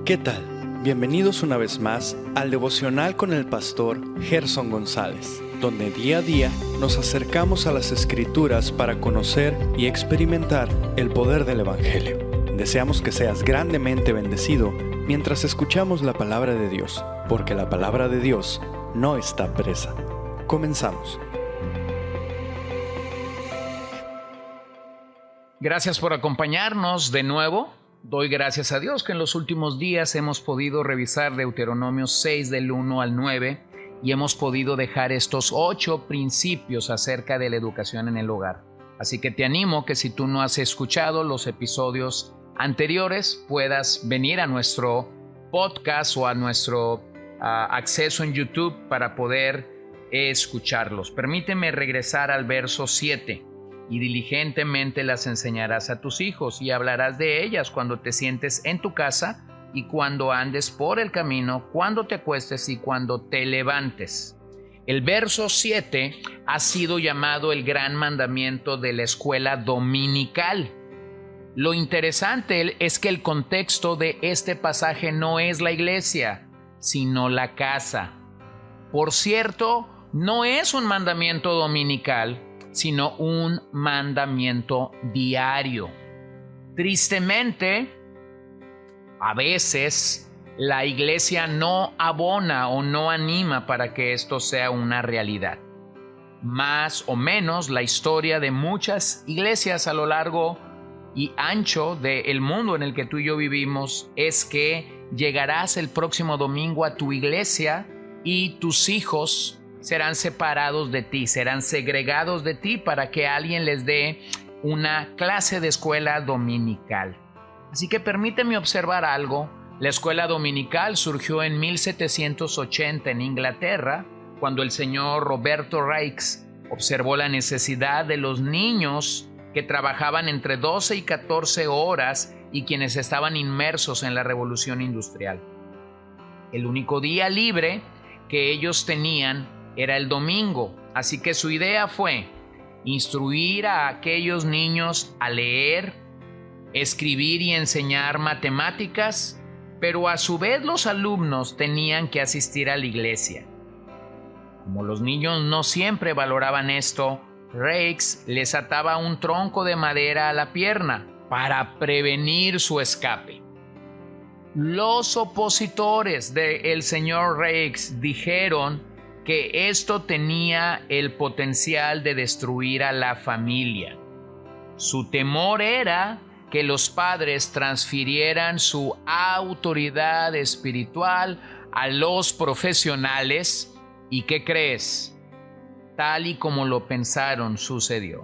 ¿Qué tal? Bienvenidos una vez más al devocional con el pastor Gerson González, donde día a día nos acercamos a las Escrituras para conocer y experimentar el poder del Evangelio. Deseamos que seas grandemente bendecido mientras escuchamos la palabra de Dios, porque la palabra de Dios no está presa. Comenzamos. Gracias por acompañarnos de nuevo. Doy gracias a Dios que en los últimos días hemos podido revisar Deuteronomio 6 del 1 al 9 y hemos podido dejar estos 8 principios acerca de la educación en el hogar. Así que te animo que si tú no has escuchado los episodios anteriores, puedas venir a nuestro podcast o a nuestro acceso en YouTube para poder escucharlos. Permíteme regresar al verso 7. Y diligentemente las enseñarás a tus hijos y hablarás de ellas cuando te sientes en tu casa y cuando andes por el camino, cuando te acuestes y cuando te levantes. El verso 7 ha sido llamado el gran mandamiento de la escuela dominical. Lo interesante es que el contexto de este pasaje no es la iglesia, sino la casa. Por cierto, no es un mandamiento dominical, sino un mandamiento diario. Tristemente, a veces la iglesia no abona o no anima para que esto sea una realidad. Más o menos la historia de muchas iglesias a lo largo y ancho del mundo en el que tú y yo vivimos es que llegarás el próximo domingo a tu iglesia y tus hijos serán separados de ti, serán segregados de ti para que alguien les dé una clase de escuela dominical. Así que permíteme observar algo. La escuela dominical surgió en 1780 en Inglaterra, cuando el señor Roberto Raikes observó la necesidad de los niños que trabajaban entre 12 y 14 horas y quienes estaban inmersos en la revolución industrial. El único día libre que ellos tenían era el domingo, así que su idea fue instruir a aquellos niños a leer, escribir y enseñar matemáticas, pero a su vez los alumnos tenían que asistir a la iglesia. Como los niños no siempre valoraban esto, Raikes les ataba un tronco de madera a la pierna para prevenir su escape. Los opositores del señor Raikes dijeron que esto tenía el potencial de destruir a la familia. Su temor era que los padres transfirieran su autoridad espiritual a los profesionales. ¿Y qué crees? Tal y como lo pensaron, sucedió.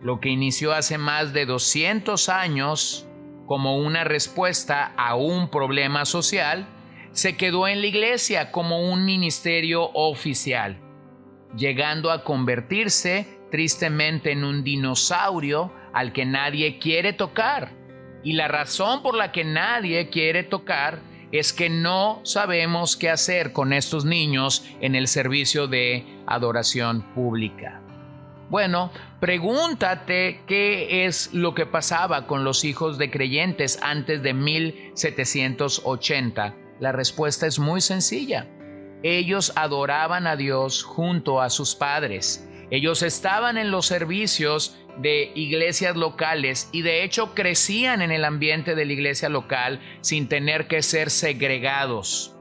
Lo que inició hace más de 200 años como una respuesta a un problema social, se quedó en la iglesia como un ministerio oficial, llegando a convertirse tristemente en un dinosaurio al que nadie quiere tocar. Y la razón por la que nadie quiere tocar es que no sabemos qué hacer con estos niños en el servicio de adoración pública. Bueno, pregúntate qué es lo que pasaba con los hijos de creyentes antes de 1780. La respuesta es muy sencilla. Ellos adoraban a Dios junto a sus padres. Ellos estaban en los servicios de iglesias locales y de hecho crecían en el ambiente de la iglesia local sin tener que ser segregados.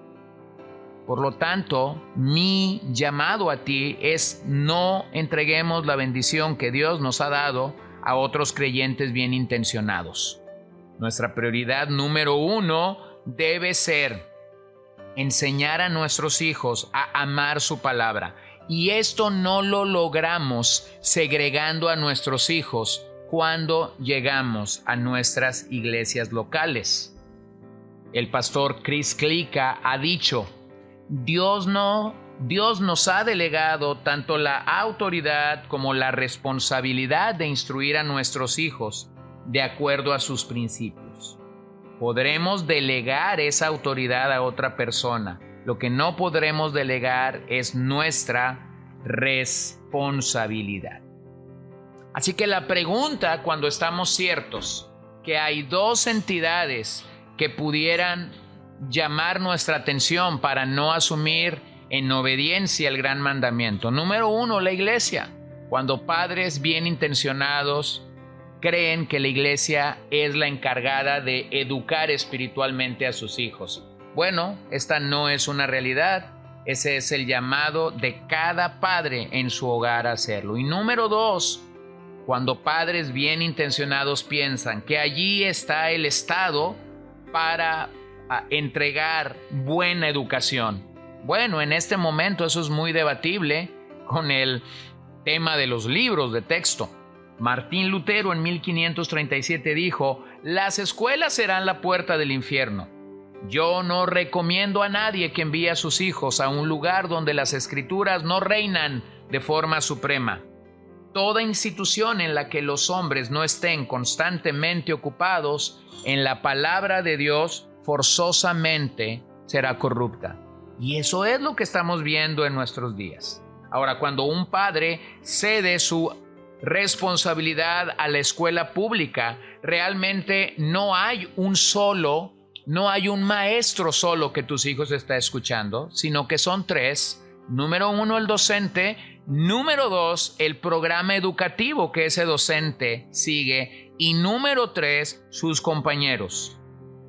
Por lo tanto, mi llamado a ti es no entreguemos la bendición que Dios nos ha dado a otros creyentes bien intencionados. Nuestra prioridad número 1 debe ser enseñar a nuestros hijos a amar su palabra. Y esto no lo logramos segregando a nuestros hijos cuando llegamos a nuestras iglesias locales. El pastor Chris Klika ha dicho: Dios nos ha delegado tanto la autoridad como la responsabilidad de instruir a nuestros hijos de acuerdo a sus principios. Podremos delegar esa autoridad a otra persona. Lo que no podremos delegar es nuestra responsabilidad. Así que la pregunta, cuando estamos ciertos que hay dos entidades que pudieran llamar nuestra atención para no asumir en obediencia el gran mandamiento. Número 1, la iglesia. Cuando padres bien intencionados creen que la iglesia es la encargada de educar espiritualmente a sus hijos. Bueno, esta no es una realidad. Ese es el llamado de cada padre en su hogar a hacerlo. Y número 2, cuando padres bien intencionados piensan que allí está el Estado para entregar buena educación. Bueno, en este momento eso es muy debatible con el tema de los libros de texto. Martín Lutero en 1537 dijo: las escuelas serán la puerta del infierno. Yo no recomiendo a nadie que envíe a sus hijos a un lugar donde las escrituras no reinan de forma suprema. Toda institución en la que los hombres no estén constantemente ocupados en la palabra de Dios forzosamente será corrupta. Y eso es lo que estamos viendo en nuestros días. Ahora, cuando un padre cede su responsabilidad a la escuela pública, realmente no hay un maestro solo que tus hijos están escuchando, sino que son 3. Número 1, el docente. Número 2, el programa educativo que ese docente sigue. Y número 3, sus compañeros.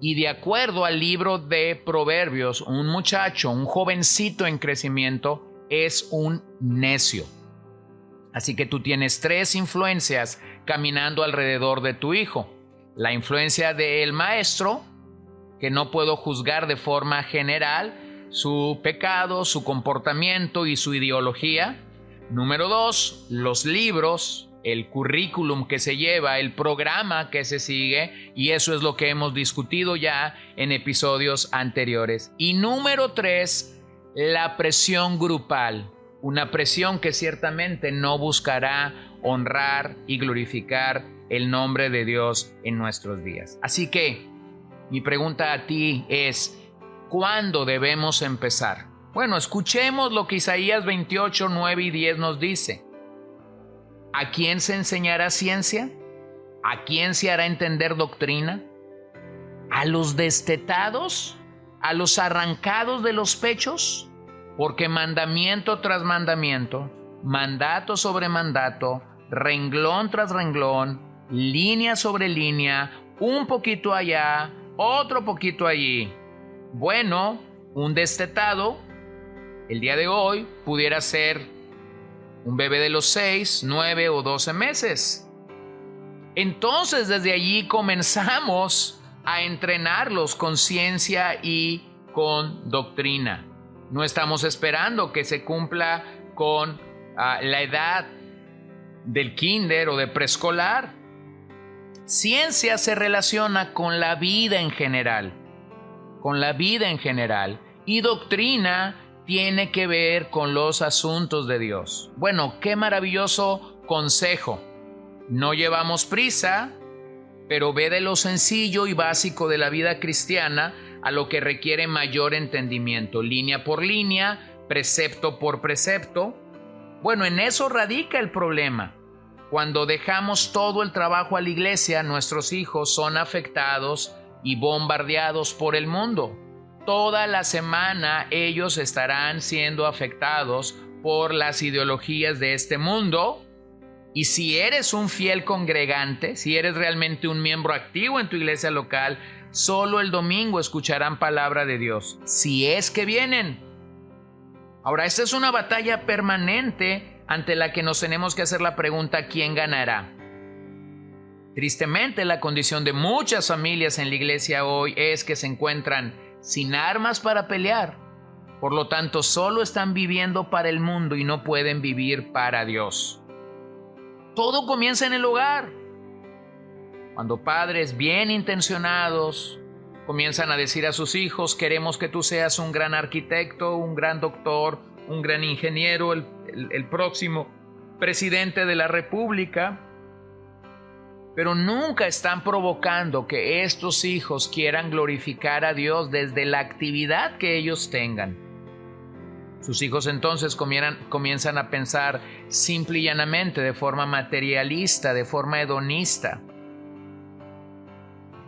Y de acuerdo al libro de Proverbios, un muchacho, un jovencito en crecimiento, es un necio. Así que tú tienes 3 influencias caminando alrededor de tu hijo. La influencia del maestro, que no puedo juzgar de forma general su pecado, su comportamiento y su ideología. Número 2, los libros, el currículum que se lleva, el programa que se sigue, y eso es lo que hemos discutido ya en episodios anteriores. Y número 3, la presión grupal, una presión que ciertamente no buscará honrar y glorificar el nombre de Dios en nuestros días. Así que mi pregunta a ti es: ¿cuándo debemos empezar? Bueno, escuchemos lo que Isaías 28, 9 y 10 nos dice. ¿A quién se enseñará ciencia? ¿A quién se hará entender doctrina? ¿A los destetados? ¿A los arrancados de los pechos? Porque mandamiento tras mandamiento, mandato sobre mandato, renglón tras renglón, línea sobre línea, un poquito allá, otro poquito allí. Bueno, un destetado el día de hoy pudiera ser un bebé de los 6, 9 o 12 meses. Entonces desde allí comenzamos a entrenarlos con ciencia y con doctrina. No estamos esperando que se cumpla con la edad del kinder o de preescolar. Ciencia se relaciona con la vida en general, y doctrina tiene que ver con los asuntos de Dios. Bueno, qué maravilloso consejo. No llevamos prisa, pero ve de lo sencillo y básico de la vida cristiana a lo que requiere mayor entendimiento, línea por línea, precepto por precepto. Bueno, en eso radica el problema. Cuando dejamos todo el trabajo a la iglesia, nuestros hijos son afectados y bombardeados por el mundo. Toda la semana ellos estarán siendo afectados por las ideologías de este mundo. Y si eres un fiel congregante, si eres realmente un miembro activo en tu iglesia local, solo el domingo escucharán palabra de Dios, si es que vienen. Ahora, esta es una batalla permanente ante la que nos tenemos que hacer la pregunta: ¿quién ganará? Tristemente, la condición de muchas familias en la iglesia hoy es que se encuentran sin armas para pelear. Por lo tanto, solo están viviendo para el mundo y no pueden vivir para Dios. Todo comienza en el hogar. Cuando padres bien intencionados comienzan a decir a sus hijos: queremos que tú seas un gran arquitecto, un gran doctor, un gran ingeniero, el próximo presidente de la República. Pero nunca están provocando que estos hijos quieran glorificar a Dios desde la actividad que ellos tengan. Sus hijos entonces comienzan a pensar simple y llanamente, de forma materialista, de forma hedonista.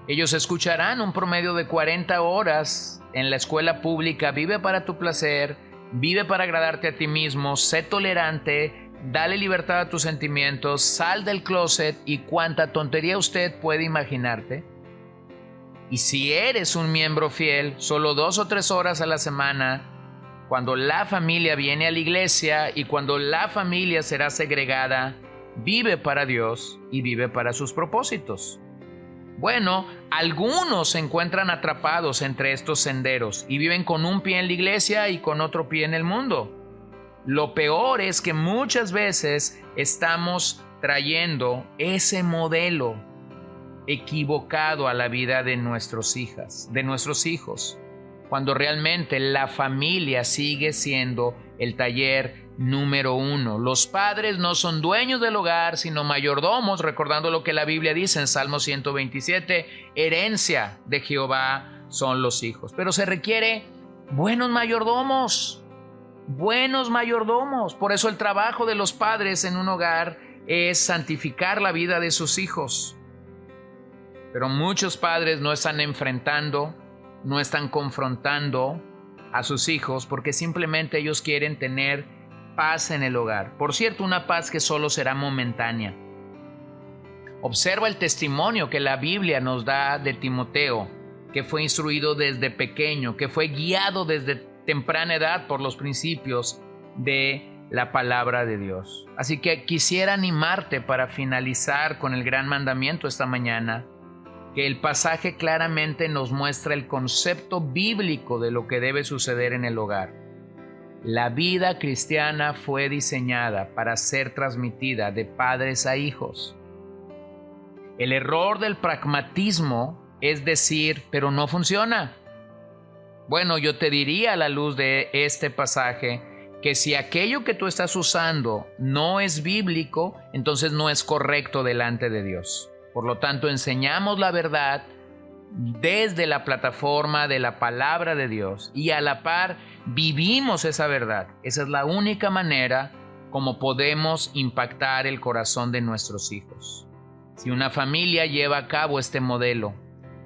Ellos escucharán un promedio de 40 horas en la escuela pública. Vive para tu placer, vive para agradarte a ti mismo, sé tolerante, dale libertad a tus sentimientos, sal del closet y cuánta tontería usted puede imaginarte. Y si eres un miembro fiel, solo 2 o 3 horas a la semana, cuando la familia viene a la iglesia y cuando la familia será segregada, vive para Dios y vive para sus propósitos. Bueno, algunos se encuentran atrapados entre estos senderos y viven con un pie en la iglesia y con otro pie en el mundo. Lo peor es que muchas veces estamos trayendo ese modelo equivocado a la vida de nuestros hijos, cuando realmente la familia sigue siendo el taller número 1. Los padres no son dueños del hogar, sino mayordomos, recordando lo que la Biblia dice en Salmo 127, herencia de Jehová son los hijos. Pero se requiere buenos mayordomos. Por eso el trabajo de los padres en un hogar es santificar la vida de sus hijos. Pero muchos padres no están enfrentando, no están confrontando a sus hijos porque simplemente ellos quieren tener paz en el hogar. Por cierto, una paz que solo será momentánea. Observa el testimonio que la Biblia nos da de Timoteo, que fue instruido desde pequeño, que fue guiado desde temprana edad por los principios de la palabra de Dios. Así que quisiera animarte para finalizar con el gran mandamiento esta mañana, que el pasaje claramente nos muestra el concepto bíblico de lo que debe suceder en el hogar. La vida cristiana fue diseñada para ser transmitida de padres a hijos. El error del pragmatismo es decir, pero no funciona. Bueno, yo te diría a la luz de este pasaje que si aquello que tú estás usando no es bíblico, entonces no es correcto delante de Dios. Por lo tanto, enseñamos la verdad desde la plataforma de la palabra de Dios y a la par vivimos esa verdad. Esa es la única manera como podemos impactar el corazón de nuestros hijos. Si una familia lleva a cabo este modelo,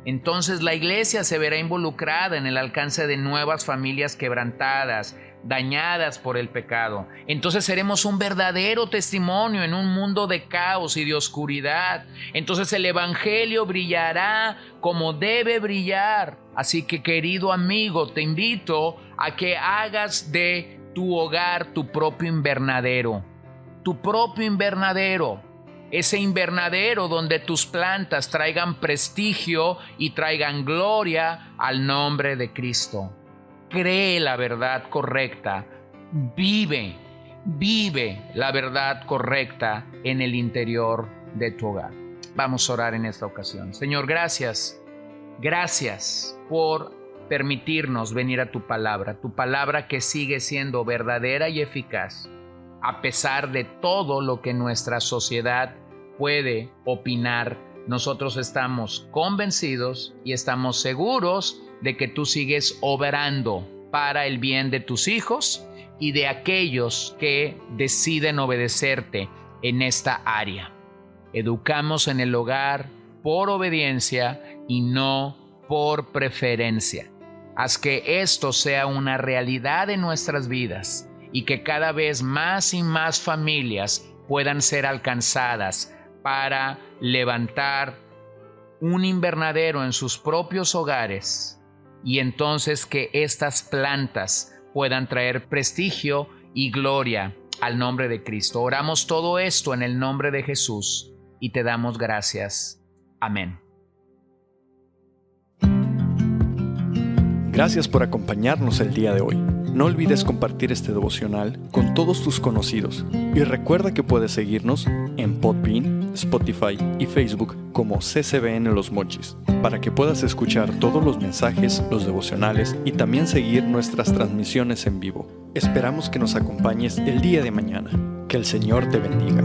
entonces la iglesia se verá involucrada en el alcance de nuevas familias quebrantadas, dañadas por el pecado. Entonces seremos un verdadero testimonio en un mundo de caos y de oscuridad. Entonces el evangelio brillará como debe brillar. Así que, querido amigo, te invito a que hagas de tu hogar tu propio invernadero. Tu propio invernadero. Ese invernadero donde tus plantas traigan prestigio y traigan gloria al nombre de Cristo. Cree la verdad correcta, vive la verdad correcta en el interior de tu hogar. Vamos a orar en esta ocasión. Señor, gracias por permitirnos venir a tu palabra que sigue siendo verdadera y eficaz, a pesar de todo lo que nuestra sociedad puede opinar. Nosotros estamos convencidos y estamos seguros de que tú sigues obrando para el bien de tus hijos y de aquellos que deciden obedecerte en esta área. Educamos en el hogar por obediencia y no por preferencia. Haz que esto sea una realidad en nuestras vidas y que cada vez más y más familias puedan ser alcanzadas para levantar un invernadero en sus propios hogares y entonces que estas plantas puedan traer prestigio y gloria al nombre de Cristo. Oramos todo esto en el nombre de Jesús y te damos gracias. Amén. Gracias por acompañarnos el día de hoy. No olvides compartir este devocional con todos tus conocidos y recuerda que puedes seguirnos en Podbean, Spotify y Facebook como CCBN Los Mochis para que puedas escuchar todos los mensajes, los devocionales y también seguir nuestras transmisiones en vivo. Esperamos que nos acompañes el día de mañana. Que el Señor te bendiga.